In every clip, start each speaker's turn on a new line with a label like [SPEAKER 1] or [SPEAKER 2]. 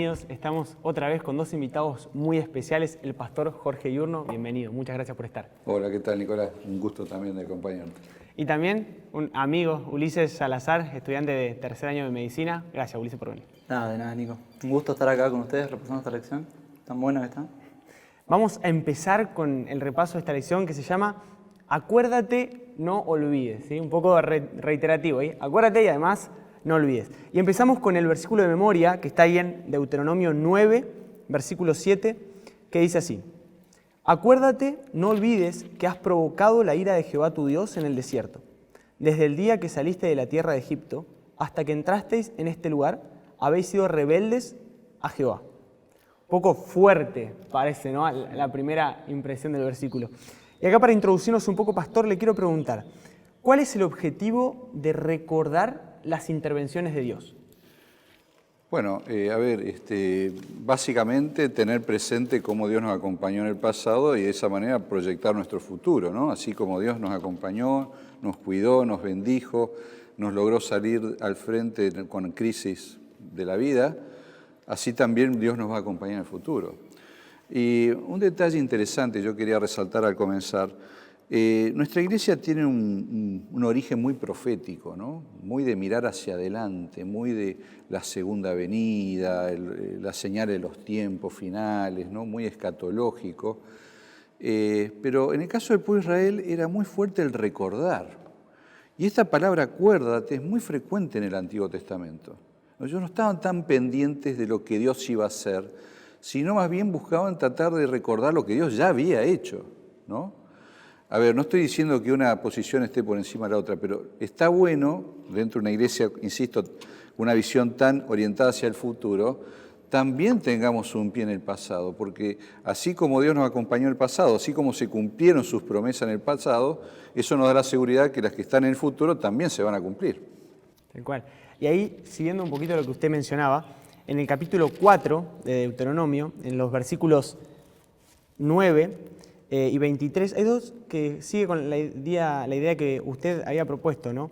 [SPEAKER 1] bienvenidos. Estamos otra vez con dos invitados muy especiales, el pastor Jorge Yurno, bienvenido, muchas gracias por estar.
[SPEAKER 2] Hola, ¿qué tal, Nicolás? Un gusto también de acompañarte.
[SPEAKER 1] Y también un amigo, Ulises Salazar, estudiante de tercer año de medicina. Gracias, Ulises, por venir.
[SPEAKER 3] Nada, de nada, Nico. Un gusto estar acá con ustedes repasando esta lección tan buena que está.
[SPEAKER 1] Vamos a empezar con el repaso de esta lección que se llama Acuérdate, no olvides, ¿sí? Un poco reiterativo, ¿sí? Acuérdate y además no olvides. Y empezamos con el versículo de memoria que está ahí en Deuteronomio 9, versículo 7, que dice así: Acuérdate, no olvides que has provocado la ira de Jehová tu Dios en el desierto, desde el día que saliste de la tierra de Egipto hasta que entrasteis en este lugar, habéis sido rebeldes a Jehová. Un poco fuerte parece, ¿no?, la primera impresión del versículo. Y acá, para introducirnos un poco, pastor, le quiero preguntar, ¿cuál es el objetivo de recordar las intervenciones de Dios?
[SPEAKER 2] Bueno, básicamente tener presente cómo Dios nos acompañó en el pasado y de esa manera proyectar nuestro futuro, ¿no? Así como Dios nos acompañó, nos cuidó, nos bendijo, nos logró salir al frente con crisis de la vida, así también Dios nos va a acompañar en el futuro. Y un detalle interesante yo quería resaltar al comenzar. Nuestra iglesia tiene un origen muy profético, ¿no? Muy de mirar hacia adelante, muy de la segunda venida, las señales de los tiempos finales, ¿no? Muy escatológico. Pero en el caso del pueblo de Israel era muy fuerte el recordar. Y esta palabra acuérdate es muy frecuente en el Antiguo Testamento. Ellos no estaban tan pendientes de lo que Dios iba a hacer, sino más bien buscaban tratar de recordar lo que Dios ya había hecho, ¿no? A ver, no estoy diciendo que una posición esté por encima de la otra, pero está bueno, dentro de una iglesia, insisto, una visión tan orientada hacia el futuro, también tengamos un pie en el pasado, porque así como Dios nos acompañó en el pasado, así como se cumplieron sus promesas en el pasado, eso nos da la seguridad que las que están en el futuro también se van a cumplir.
[SPEAKER 1] Tal cual. Y ahí, siguiendo un poquito lo que usted mencionaba, en el capítulo 4 de Deuteronomio, en los versículos 9 y 23, hay dos que sigue con la idea que usted había propuesto, ¿no?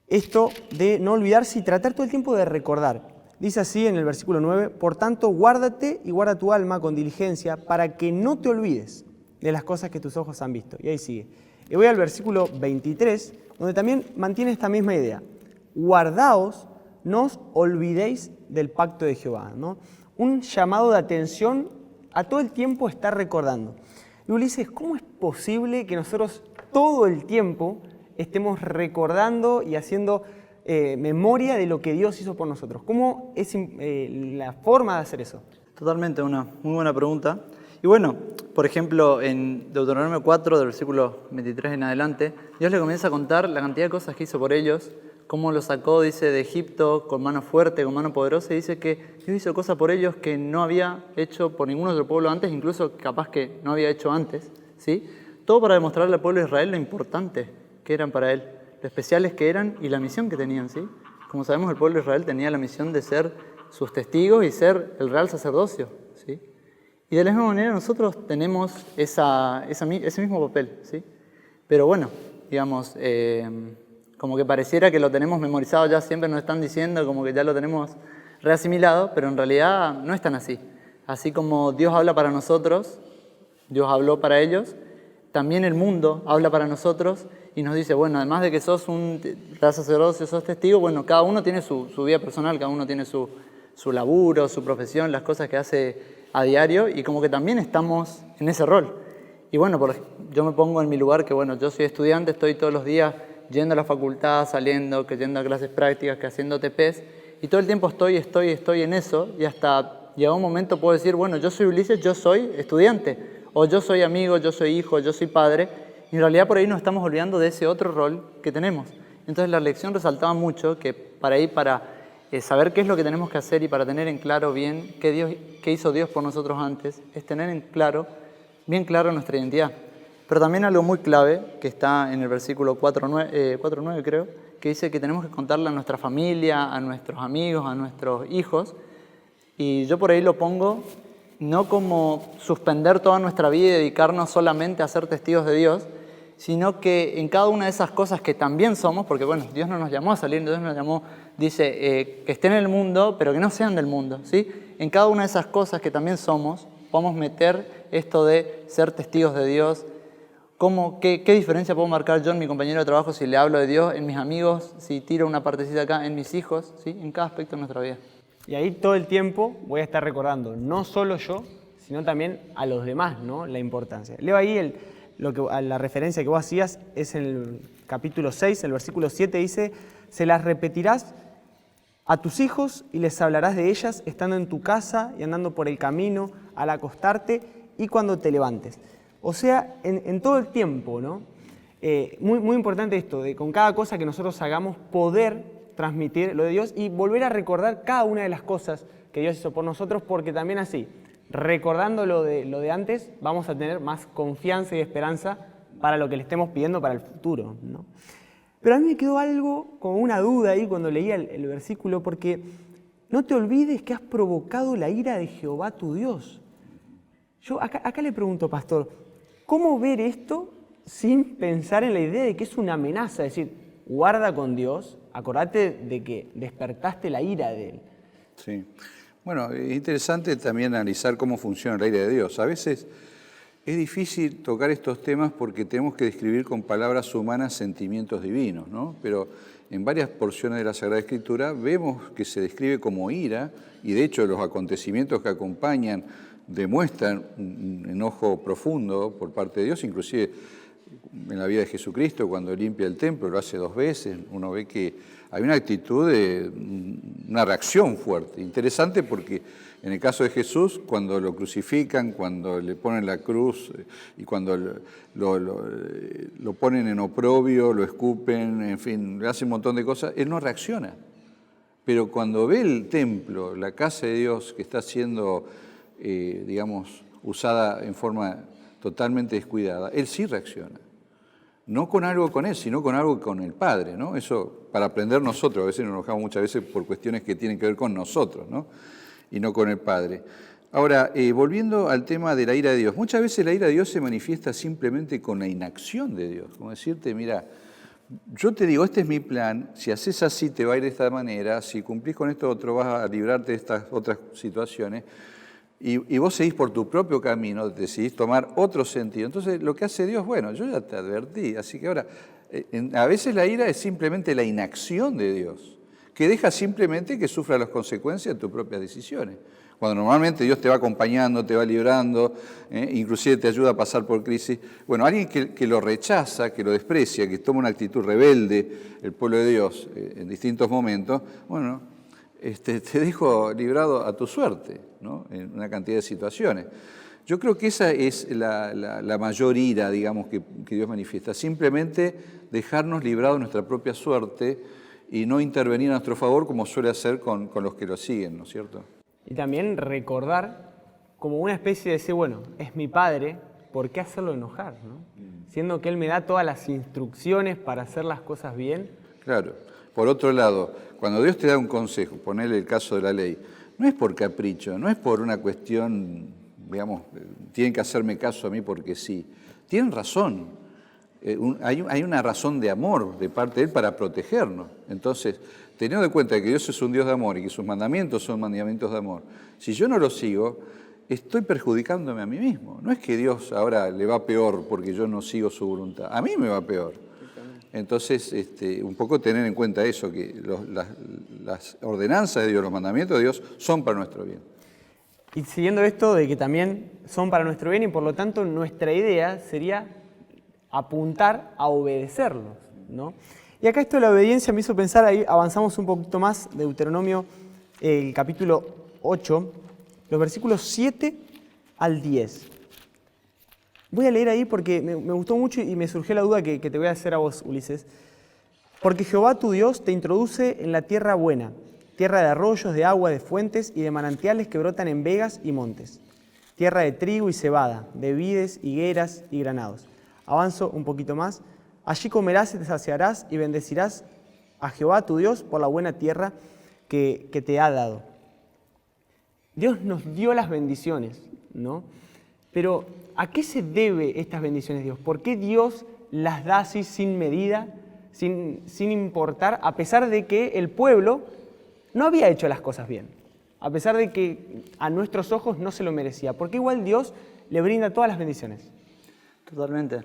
[SPEAKER 1] Esto de no olvidarse y tratar todo el tiempo de recordar. Dice así en el versículo 9, por tanto, guárdate y guarda tu alma con diligencia para que no te olvides de las cosas que tus ojos han visto. Y ahí sigue. Y voy al versículo 23, donde también mantiene esta misma idea. Guardaos, no os olvidéis del pacto de Jehová, ¿no? Un llamado de atención a todo el tiempo estar recordando. Y Ulises, ¿cómo es posible que nosotros todo el tiempo estemos recordando y haciendo memoria de lo que Dios hizo por nosotros? ¿Cómo es la forma de hacer eso?
[SPEAKER 3] Totalmente, una muy buena pregunta. Y bueno, por ejemplo, en Deuteronomio 4, del versículo 23 en adelante, Dios le comienza a contar la cantidad de cosas que hizo por ellos, cómo los sacó, dice, de Egipto con mano fuerte, con mano poderosa, y dice que Dios hizo cosas por ellos que no había hecho por ningún otro pueblo antes, incluso capaz que no había hecho antes, ¿sí? Todo para demostrarle al pueblo de Israel lo importante que eran para él, lo especiales que eran y la misión que tenían, ¿sí? Como sabemos, el pueblo de Israel tenía la misión de ser sus testigos y ser el real sacerdocio, ¿sí? Y de la misma manera nosotros tenemos ese mismo papel, ¿sí? Pero bueno, digamos, como que pareciera que lo tenemos memorizado ya, siempre nos están diciendo como que ya lo tenemos reasimilado, pero en realidad no es tan así. Así como Dios habla para nosotros, Dios habló para ellos, también el mundo habla para nosotros y nos dice, bueno, además de que sos un real sacerdocio, sos testigo, bueno, cada uno tiene su vida personal, cada uno tiene su laburo, su profesión, las cosas que hace a diario y como que también estamos en ese rol. Y bueno, yo me pongo en mi lugar que, bueno, yo soy estudiante, estoy todos los días yendo a la facultad, saliendo, que yendo a clases prácticas, que haciendo TPs, y todo el tiempo estoy en eso, y hasta llega un momento puedo decir, bueno, yo soy Ulises, yo soy estudiante, o yo soy amigo, yo soy hijo, yo soy padre, y en realidad por ahí nos estamos olvidando de ese otro rol que tenemos. Entonces la lección resaltaba mucho que para saber qué es lo que tenemos que hacer y para tener en claro bien qué hizo Dios por nosotros antes, es tener bien claro nuestra identidad. Pero también algo muy clave, que está en el versículo 4.9 creo, que dice que tenemos que contarle a nuestra familia, a nuestros amigos, a nuestros hijos. Y yo por ahí lo pongo no como suspender toda nuestra vida y dedicarnos solamente a ser testigos de Dios, sino que en cada una de esas cosas que también somos, porque bueno, Dios no nos llamó a salir, Dios nos llamó, dice, que estén en el mundo, pero que no sean del mundo, ¿sí? En cada una de esas cosas que también somos, podemos meter esto de ser testigos de Dios. ¿Qué diferencia puedo marcar yo en mi compañero de trabajo si le hablo de Dios, en mis amigos, si tiro una partecita acá, en mis hijos, ¿sí? En cada aspecto de nuestra vida.
[SPEAKER 1] Y ahí todo el tiempo voy a estar recordando, no solo yo, sino también a los demás, ¿no? La importancia. Leo ahí la referencia que vos hacías, es en el capítulo 6, el versículo 7 dice, se las repetirás a tus hijos y les hablarás de ellas estando en tu casa y andando por el camino, al acostarte y cuando te levantes. O sea, en todo el tiempo, ¿no? Muy importante esto, de con cada cosa que nosotros hagamos poder transmitir lo de Dios y volver a recordar cada una de las cosas que Dios hizo por nosotros, porque también así, recordando lo de antes, vamos a tener más confianza y esperanza para lo que le estemos pidiendo para el futuro, ¿no? Pero a mí me quedó algo, como una duda ahí cuando leía el versículo, porque no te olvides que has provocado la ira de Jehová tu Dios. Yo acá le pregunto, pastor, ¿cómo ver esto sin pensar en la idea de que es una amenaza? Es decir, guarda con Dios, acordate de que despertaste la ira de Él.
[SPEAKER 2] Sí. Bueno, es interesante también analizar cómo funciona la ira de Dios. A veces es difícil tocar estos temas porque tenemos que describir con palabras humanas sentimientos divinos, ¿no? Pero en varias porciones de la Sagrada Escritura vemos que se describe como ira, y de hecho los acontecimientos que acompañan demuestran un enojo profundo por parte de Dios, inclusive en la vida de Jesucristo, cuando limpia el templo, lo hace 2 veces, uno ve que hay una actitud de una reacción fuerte. Interesante porque en el caso de Jesús, cuando lo crucifican, cuando le ponen la cruz y cuando lo ponen en oprobio, lo escupen, en fin, le hacen un montón de cosas, él no reacciona. Pero cuando ve el templo, la casa de Dios que está siendo, usada en forma totalmente descuidada, él sí reacciona. No con algo con él, sino con algo con el Padre, ¿no? Eso para aprender nosotros, a veces nos enojamos muchas veces por cuestiones que tienen que ver con nosotros, ¿no? Y no con el Padre. Ahora, volviendo al tema de la ira de Dios, muchas veces la ira de Dios se manifiesta simplemente con la inacción de Dios, como decirte, mira, yo te digo, este es mi plan, si haces así te va a ir de esta manera, si cumplís con esto otro vas a librarte de estas otras situaciones, y vos seguís por tu propio camino, decidís tomar otro sentido. Entonces, lo que hace Dios, bueno, yo ya te advertí, así que ahora, a veces la ira es simplemente la inacción de Dios, que deja simplemente que sufra las consecuencias de tus propias decisiones. Cuando normalmente Dios te va acompañando, te va librando, inclusive te ayuda a pasar por crisis. Bueno, alguien que lo rechaza, que lo desprecia, que toma una actitud rebelde, el pueblo de Dios, en distintos momentos, bueno, te dejo librado a tu suerte, ¿no? En una cantidad de situaciones. Yo creo que esa es la mayor ira, digamos, que Dios manifiesta. Simplemente dejarnos librados de nuestra propia suerte y no intervenir a nuestro favor como suele hacer con los que lo siguen, ¿no es cierto?
[SPEAKER 1] Y también recordar como una especie de decir, bueno, es mi padre, ¿por qué hacerlo enojar, ¿no? Siendo que él me da todas las instrucciones para hacer las cosas bien.
[SPEAKER 2] Claro. Por otro lado, cuando Dios te da un consejo, ponele el caso de la ley, no es por capricho, no es por una cuestión, digamos, tienen que hacerme caso a mí porque sí. Tienen razón. Hay una razón de amor de parte de Él para protegernos. Entonces, teniendo en cuenta que Dios es un Dios de amor y que sus mandamientos son mandamientos de amor, si yo no los sigo, estoy perjudicándome a mí mismo. No es que Dios ahora le va peor porque yo no sigo su voluntad. A mí me va peor. Entonces, un poco tener en cuenta eso, que las ordenanzas de Dios, los mandamientos de Dios son para nuestro bien.
[SPEAKER 1] Y siguiendo esto de que también son para nuestro bien y por lo tanto nuestra idea sería apuntar a obedecerlos, ¿no? Y acá esto de la obediencia me hizo pensar, ahí avanzamos un poquito más, de Deuteronomio, el capítulo 8, los versículos 7 al 10. Voy a leer ahí porque me gustó mucho y me surgió la duda que te voy a hacer a vos, Ulises. Porque Jehová tu Dios te introduce en la tierra buena, tierra de arroyos, de agua, de fuentes y de manantiales que brotan en vegas y montes, tierra de trigo y cebada, de vides, higueras y granados. Avanzo un poquito más. Allí comerás y te saciarás y bendecirás a Jehová tu Dios por la buena tierra que te ha dado. Dios nos dio las bendiciones, ¿no? Pero ¿a qué se debe estas bendiciones de Dios? ¿Por qué Dios las da así sin medida, sin importar, a pesar de que el pueblo no había hecho las cosas bien, a pesar de que a nuestros ojos no se lo merecía, porque igual Dios le brinda todas las bendiciones.
[SPEAKER 3] Totalmente.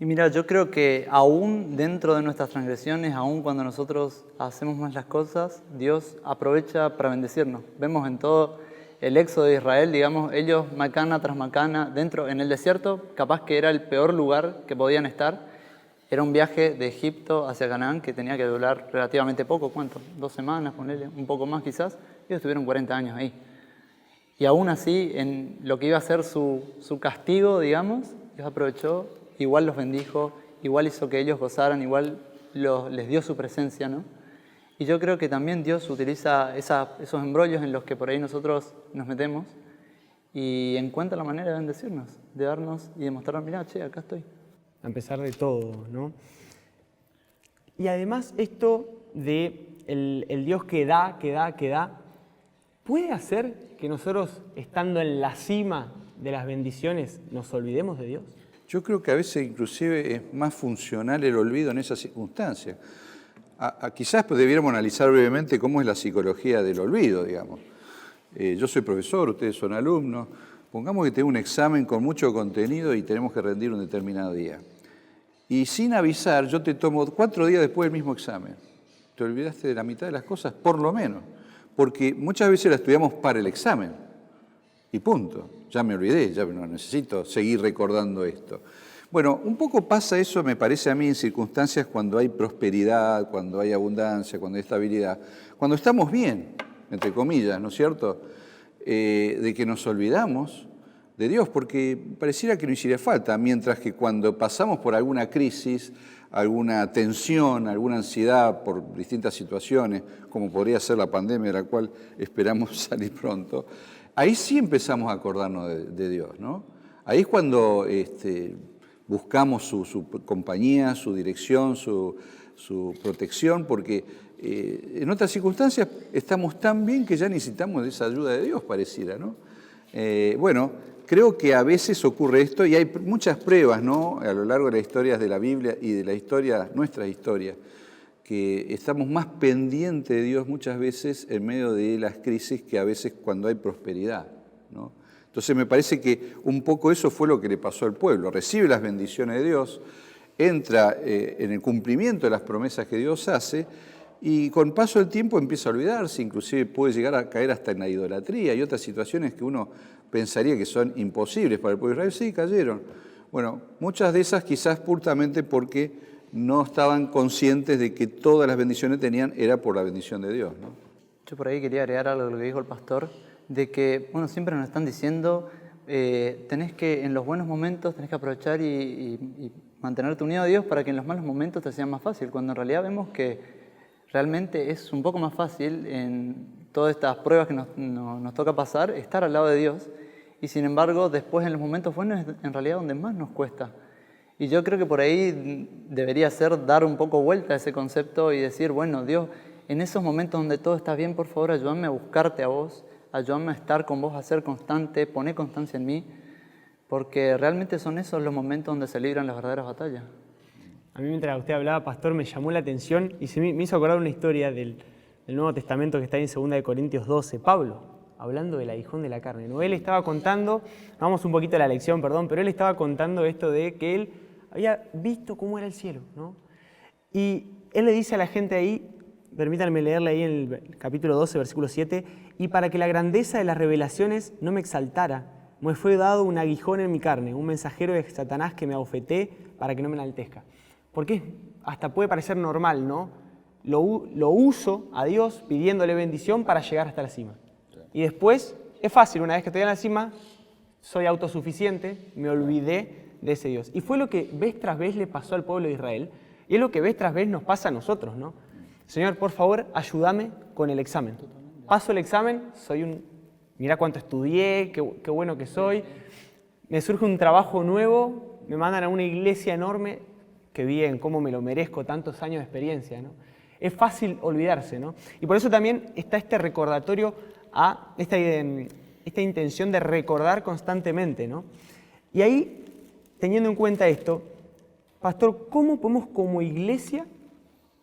[SPEAKER 3] Y mira, yo creo que aún dentro de nuestras transgresiones, aún cuando nosotros hacemos más las cosas, Dios aprovecha para bendecirnos. Vemos en todo el éxodo de Israel, digamos, ellos macana tras macana, dentro, en el desierto, capaz que era el peor lugar que podían estar. Era un viaje de Egipto hacia Canaán que tenía que durar relativamente poco, ¿cuánto? 2 semanas, ponele, un poco más quizás. Ellos estuvieron 40 años ahí. Y aún así, en lo que iba a ser su castigo, digamos, Dios aprovechó, igual los bendijo, igual hizo que ellos gozaran, igual les dio su presencia, ¿no? Y yo creo que también Dios utiliza esos embrollos en los que por ahí nosotros nos metemos y encuentra la manera de bendecirnos, de darnos y de mostrarnos, mirá, che, acá estoy.
[SPEAKER 1] A pesar de todo, ¿no? Y además esto de el Dios que da, puede hacer que nosotros, estando en la cima de las bendiciones, nos olvidemos de Dios.
[SPEAKER 2] Yo creo que a veces inclusive es más funcional el olvido en esas circunstancias. Quizás debiéramos analizar brevemente cómo es la psicología del olvido, digamos. Yo soy profesor, ustedes son alumnos. Pongamos que tengo un examen con mucho contenido y tenemos que rendir un determinado día. Y sin avisar, yo te tomo 4 días después del mismo examen. ¿Te olvidaste de la mitad de las cosas? Por lo menos. Porque muchas veces la estudiamos para el examen. Y punto. Ya me olvidé, ya no necesito seguir recordando esto. Bueno, un poco pasa eso, me parece a mí, en circunstancias cuando hay prosperidad, cuando hay abundancia, cuando hay estabilidad. Cuando estamos bien, entre comillas, ¿no es cierto?, de que nos olvidamos de Dios, porque pareciera que no hiciera falta, mientras que cuando pasamos por alguna crisis, alguna tensión, alguna ansiedad por distintas situaciones, como podría ser la pandemia, de la cual esperamos salir pronto, ahí sí empezamos a acordarnos de Dios, ¿no? Ahí es cuando buscamos su compañía, su dirección, su protección, porque en otras circunstancias estamos tan bien que ya necesitamos de esa ayuda de Dios, pareciera, ¿no? Bueno, creo que a veces ocurre esto y hay muchas pruebas, ¿no?, a lo largo de las historias de la Biblia y de la historia, nuestras historias, que estamos más pendientes de Dios muchas veces en medio de las crisis que a veces cuando hay prosperidad, ¿no? Entonces me parece que un poco eso fue lo que le pasó al pueblo. Recibe las bendiciones de Dios, entra en el cumplimiento de las promesas que Dios hace y con paso del tiempo empieza a olvidarse, inclusive puede llegar a caer hasta en la idolatría y otras situaciones que uno pensaría que son imposibles para el pueblo de Israel, sí cayeron. Bueno, muchas de esas quizás puramente porque no estaban conscientes de que todas las bendiciones tenían era por la bendición de Dios, ¿no?
[SPEAKER 3] Yo por ahí quería agregar algo a lo que dijo el pastor, de que, bueno, siempre nos están diciendo, tenés que, en los buenos momentos, tenés que aprovechar y mantenerte unido a Dios para que en los malos momentos te sea más fácil, cuando en realidad vemos que realmente es un poco más fácil en todas estas pruebas que nos toca pasar, estar al lado de Dios, y sin embargo, después en los momentos buenos es en realidad donde más nos cuesta. Y yo creo que por ahí debería ser dar un poco vuelta a ese concepto y decir, bueno, Dios, en esos momentos donde todo está bien, por favor, ayúdame a buscarte a vos, ayúdame a estar con vos, a ser constante, poné constancia en mí, porque realmente son esos los momentos donde se libran las verdaderas batallas.
[SPEAKER 1] A mí mientras usted hablaba, pastor, me llamó la atención y me hizo acordar una historia del Nuevo Testamento que está en 2 Corintios 12, Pablo, hablando del aguijón de la carne, ¿no? Él estaba contando, vamos un poquito a la lección, perdón, pero él estaba contando esto de que él había visto cómo era el cielo, ¿no? Y él le dice a la gente ahí, permítanme leerle ahí en el capítulo 12, versículo 7, y para que la grandeza de las revelaciones no me exaltara, me fue dado un aguijón en mi carne, un mensajero de Satanás que me abofeté para que no me enaltezca. Porque hasta puede parecer normal, ¿no? Lo uso a Dios pidiéndole bendición para llegar hasta la cima. Y después, es fácil, una vez que estoy en la cima, soy autosuficiente, me olvidé de ese Dios. Y fue lo que vez tras vez le pasó al pueblo de Israel, y es lo que vez tras vez nos pasa a nosotros, ¿no? Señor, por favor, ayúdame con el examen. Paso el examen, mirá cuánto estudié, qué bueno que soy. Me surge un trabajo nuevo, me mandan a una iglesia enorme, qué bien, cómo me lo merezco, tantos años de experiencia, ¿no? Es fácil olvidarse, ¿no? Y por eso también está este recordatorio a esta intención de recordar constantemente, ¿no? Y ahí, teniendo en cuenta esto, Pastor, ¿cómo podemos como iglesia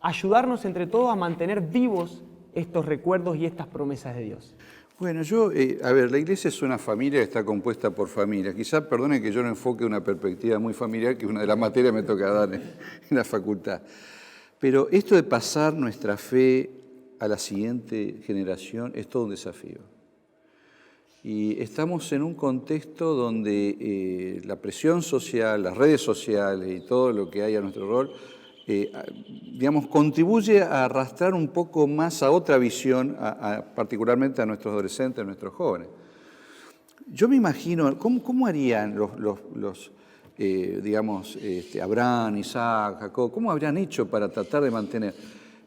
[SPEAKER 1] ayudarnos entre todos a mantener vivos estos recuerdos y estas promesas de Dios?
[SPEAKER 2] Bueno, la iglesia es una familia que está compuesta por familias. Quizás, perdone que yo no enfoque una perspectiva muy familiar, que es una de las materias que me toca dar en la facultad. Pero esto de pasar nuestra fe a la siguiente generación es todo un desafío. Y estamos en un contexto donde la presión social, las redes sociales y todo lo que hay a nuestro rol, contribuye a arrastrar un poco más a otra visión, particularmente a nuestros adolescentes, a nuestros jóvenes. Yo me imagino, ¿cómo harían Abraham, Isaac, Jacob, cómo habrían hecho para tratar de mantener?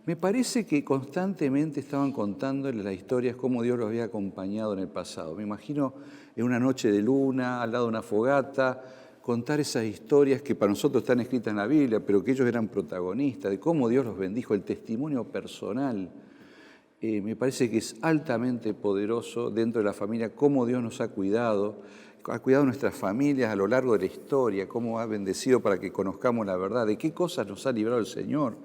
[SPEAKER 2] Me parece que constantemente estaban contándoles las historias, cómo Dios los había acompañado en el pasado. Me imagino en una noche de luna, al lado de una fogata, contar esas historias que para nosotros están escritas en la Biblia, pero que ellos eran protagonistas, de cómo Dios los bendijo, el testimonio personal. Me parece que es altamente poderoso dentro de la familia, cómo Dios nos ha cuidado nuestras familias a lo largo de la historia, cómo ha bendecido para que conozcamos la verdad, de qué cosas nos ha librado el Señor.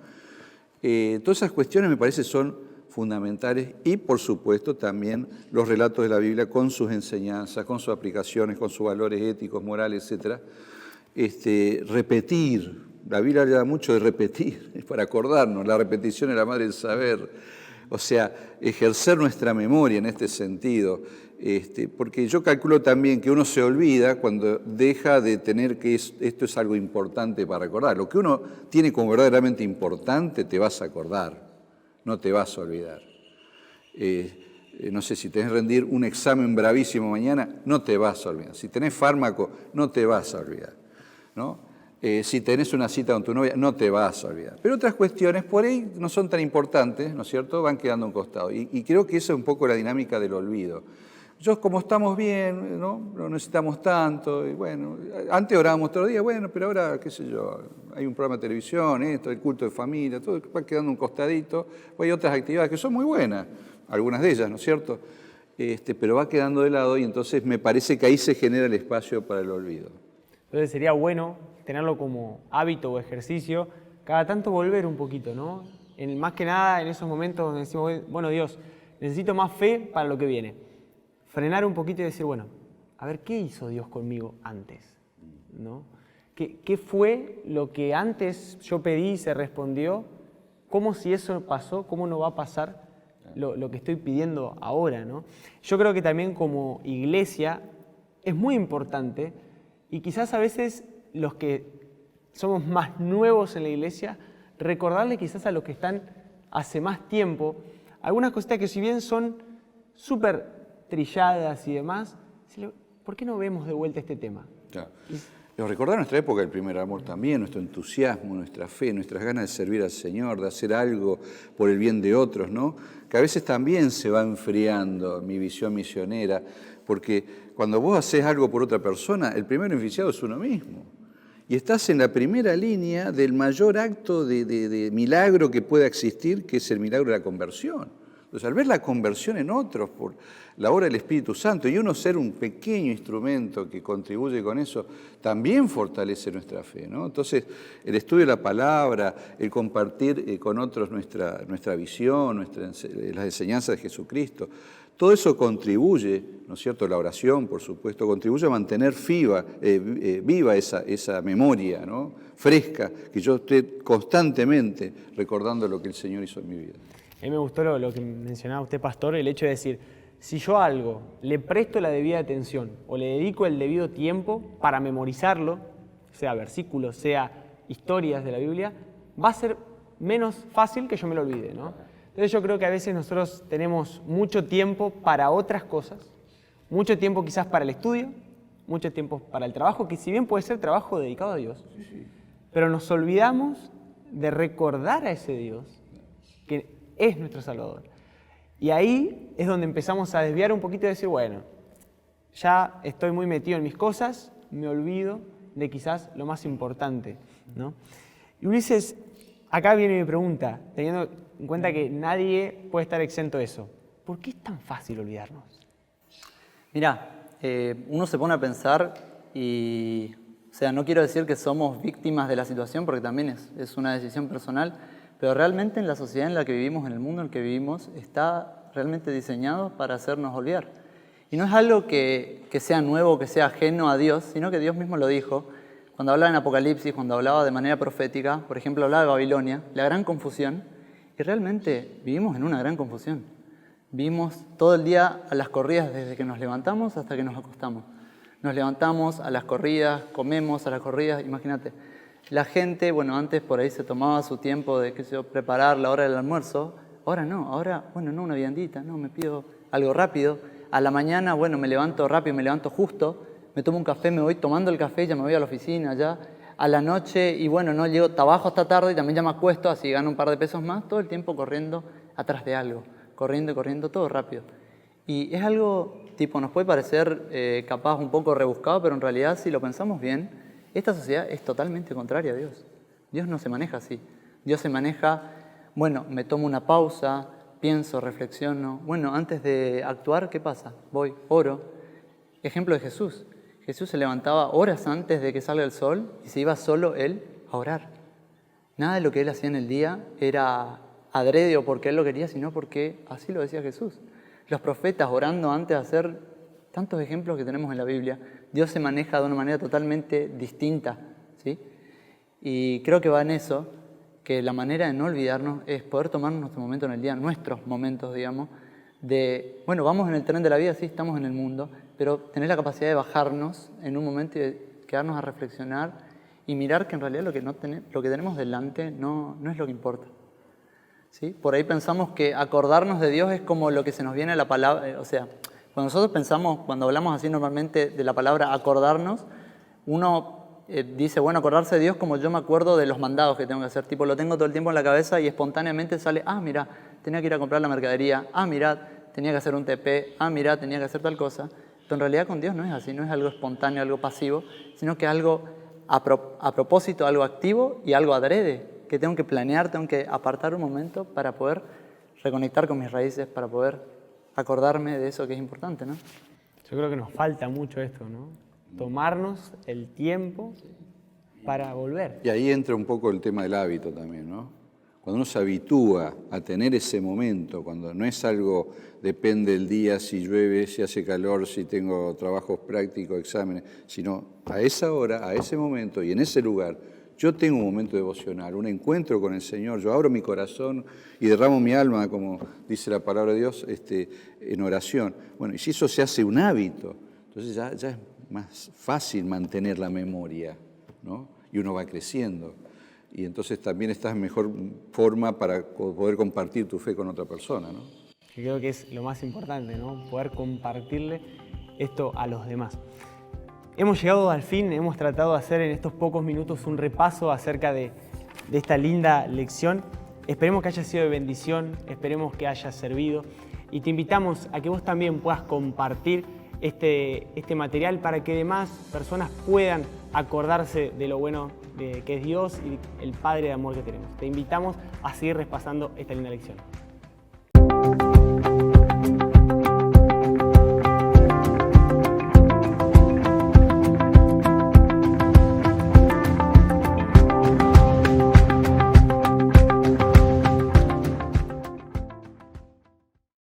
[SPEAKER 2] Todas esas cuestiones me parece son fundamentales y, por supuesto, también los relatos de la Biblia con sus enseñanzas, con sus aplicaciones, con sus valores éticos, morales, etc. Repetir, la Biblia habla mucho de repetir, para acordarnos, la repetición es la madre del saber, o sea, ejercer nuestra memoria en este sentido, porque yo calculo también que uno se olvida cuando deja de tener que esto es algo importante para recordar. Lo que uno tiene como verdaderamente importante te vas a acordar. No te vas a olvidar. No sé, si tenés que rendir un examen bravísimo mañana, no te vas a olvidar. Si tenés fármaco, no te vas a olvidar, ¿no? Si tenés una cita con tu novia, no te vas a olvidar. Pero otras cuestiones por ahí no son tan importantes, ¿no es cierto? Van quedando a un costado. Y creo que esa es un poco la dinámica del olvido. Nosotros, como estamos bien, no necesitamos tanto, y bueno, antes orábamos todos los días, bueno, pero ahora, qué sé yo, hay un programa de televisión, el culto de familia, todo va quedando un costadito, hay otras actividades que son muy buenas, algunas de ellas, ¿no es cierto? Pero va quedando de lado y entonces me parece que ahí se genera el espacio para el olvido.
[SPEAKER 1] Entonces sería bueno tenerlo como hábito o ejercicio, cada tanto volver un poquito, ¿no? Más que nada en esos momentos donde decimos, bueno, Dios, necesito más fe para lo que viene. Frenar un poquito y decir, bueno, a ver, ¿qué hizo Dios conmigo antes? ¿No? ¿Qué fue lo que antes yo pedí y se respondió? ¿Cómo si eso pasó, cómo no va a pasar lo que estoy pidiendo ahora, ¿no? Yo creo que también como iglesia es muy importante y quizás a veces los que somos más nuevos en la iglesia, recordarle quizás a los que están hace más tiempo algunas cositas que si bien son súper trilladas y demás, ¿por qué no vemos de vuelta este tema?
[SPEAKER 2] Claro. Recordar nuestra época del primer amor también, nuestro entusiasmo, nuestra fe, nuestras ganas de servir al Señor, de hacer algo por el bien de otros, ¿no? Que a veces también se va enfriando mi visión misionera, porque cuando vos haces algo por otra persona, el primero beneficiado es uno mismo. Y estás en la primera línea del mayor acto de milagro que pueda existir, que es el milagro de la conversión. Entonces, al ver la conversión en otros por la obra del Espíritu Santo y uno ser un pequeño instrumento que contribuye con eso, también fortalece nuestra fe, ¿no? Entonces, el estudio de la palabra, el compartir con otros nuestra visión, las enseñanzas de Jesucristo, todo eso contribuye, ¿no es cierto?, la oración, por supuesto, contribuye a mantener viva esa memoria, ¿no?, fresca, que yo esté constantemente recordando lo que el Señor hizo en mi vida.
[SPEAKER 1] A mí me gustó lo que mencionaba usted, pastor, el hecho de decir, si yo a algo le presto la debida atención o le dedico el debido tiempo para memorizarlo, sea versículos, sea historias de la Biblia, va a ser menos fácil que yo me lo olvide, ¿no? Entonces yo creo que a veces nosotros tenemos mucho tiempo para otras cosas, mucho tiempo quizás para el estudio, mucho tiempo para el trabajo, que si bien puede ser trabajo dedicado a Dios, pero nos olvidamos de recordar a ese Dios que es nuestro Salvador. Y ahí es donde empezamos a desviar un poquito y decir, bueno, ya estoy muy metido en mis cosas, me olvido de quizás lo más importante, ¿no? Y Ulises, acá viene mi pregunta, teniendo en cuenta que nadie puede estar exento de eso. ¿Por qué es tan fácil olvidarnos?
[SPEAKER 3] Mirá, uno se pone a pensar y O sea, no quiero decir que somos víctimas de la situación, porque también es una decisión personal, pero realmente en la sociedad en la que vivimos, en el mundo en el que vivimos, está realmente diseñado para hacernos olvidar. Y no es algo que sea nuevo, que sea ajeno a Dios, sino que Dios mismo lo dijo. Cuando hablaba en Apocalipsis, cuando hablaba de manera profética, por ejemplo, hablaba de Babilonia, la gran confusión, y realmente vivimos en una gran confusión. Vivimos todo el día a las corridas desde que nos levantamos hasta que nos acostamos. Nos levantamos a las corridas, comemos a las corridas, imagínate. La gente, bueno, antes por ahí se tomaba su tiempo de, preparar la hora del almuerzo. Ahora no, no una viandita, no, me pido algo rápido. A la mañana, bueno, me levanto rápido, me levanto justo, me tomo un café, me voy tomando el café, ya me voy a la oficina, ya. A la noche, y bueno, no llego, trabajo hasta tarde y también ya me acuesto, así gano un par de pesos más, todo el tiempo corriendo atrás de algo, corriendo y corriendo, todo rápido. Y es algo, tipo, nos puede parecer capaz un poco rebuscado, pero en realidad, si lo pensamos bien, esta sociedad es totalmente contraria a Dios. Dios no se maneja así. Dios se maneja, bueno, me tomo una pausa, pienso, reflexiono. Bueno, antes de actuar, ¿qué pasa? Voy, oro. Ejemplo de Jesús. Jesús se levantaba horas antes de que salga el sol y se iba solo él a orar. Nada de lo que él hacía en el día era adrede o porque él lo quería, sino porque así lo decía Jesús. Los profetas orando antes de hacer tantos ejemplos que tenemos en la Biblia. Dios se maneja de una manera totalmente distinta, ¿sí? Y creo que va en eso, que la manera de no olvidarnos es poder tomarnos nuestro momento en el día, nuestros momentos, digamos, de, bueno, vamos en el tren de la vida, sí, estamos en el mundo, pero tener la capacidad de bajarnos en un momento y de quedarnos a reflexionar y mirar que en realidad lo que tenemos delante no es lo que importa. ¿Sí? Por ahí pensamos que acordarnos de Dios es como lo que se nos viene a la palabra, o sea, cuando nosotros pensamos, cuando hablamos así normalmente de la palabra acordarnos, uno dice, bueno, acordarse de Dios como yo me acuerdo de los mandados que tengo que hacer, tipo lo tengo todo el tiempo en la cabeza y espontáneamente sale, mira, tenía que ir a comprar la mercadería, mira, tenía que hacer un TP, mira, tenía que hacer tal cosa. Pero en realidad con Dios no es así, no es algo espontáneo, algo pasivo, sino que algo a propósito, algo activo y algo adrede, que tengo que planear, tengo que apartar un momento para poder reconectar con mis raíces, para poder acordarme de eso que es importante, ¿no?
[SPEAKER 1] Yo creo que nos falta mucho esto, ¿no? Tomarnos el tiempo para volver.
[SPEAKER 2] Y ahí entra un poco el tema del hábito también, ¿no? Cuando uno se habitúa a tener ese momento, cuando no es algo, depende del día, si llueve, si hace calor, si tengo trabajos prácticos, exámenes, sino a esa hora, a ese momento y en ese lugar, yo tengo un momento devocional, un encuentro con el Señor, yo abro mi corazón y derramo mi alma, como dice la palabra de Dios, en oración. Bueno, y si eso se hace un hábito, entonces ya es más fácil mantener la memoria, ¿no? Y uno va creciendo. Y entonces también estás en mejor forma para poder compartir tu fe con otra persona, ¿no?
[SPEAKER 1] Que creo que es lo más importante, ¿no? Poder compartirle esto a los demás. Hemos llegado al fin, hemos tratado de hacer en estos pocos minutos un repaso acerca de esta linda lección. Esperemos que haya sido de bendición, esperemos que haya servido y te invitamos a que vos también puedas compartir este material para que demás personas puedan acordarse de lo bueno que es Dios y el Padre de amor que tenemos. Te invitamos a seguir repasando esta linda lección.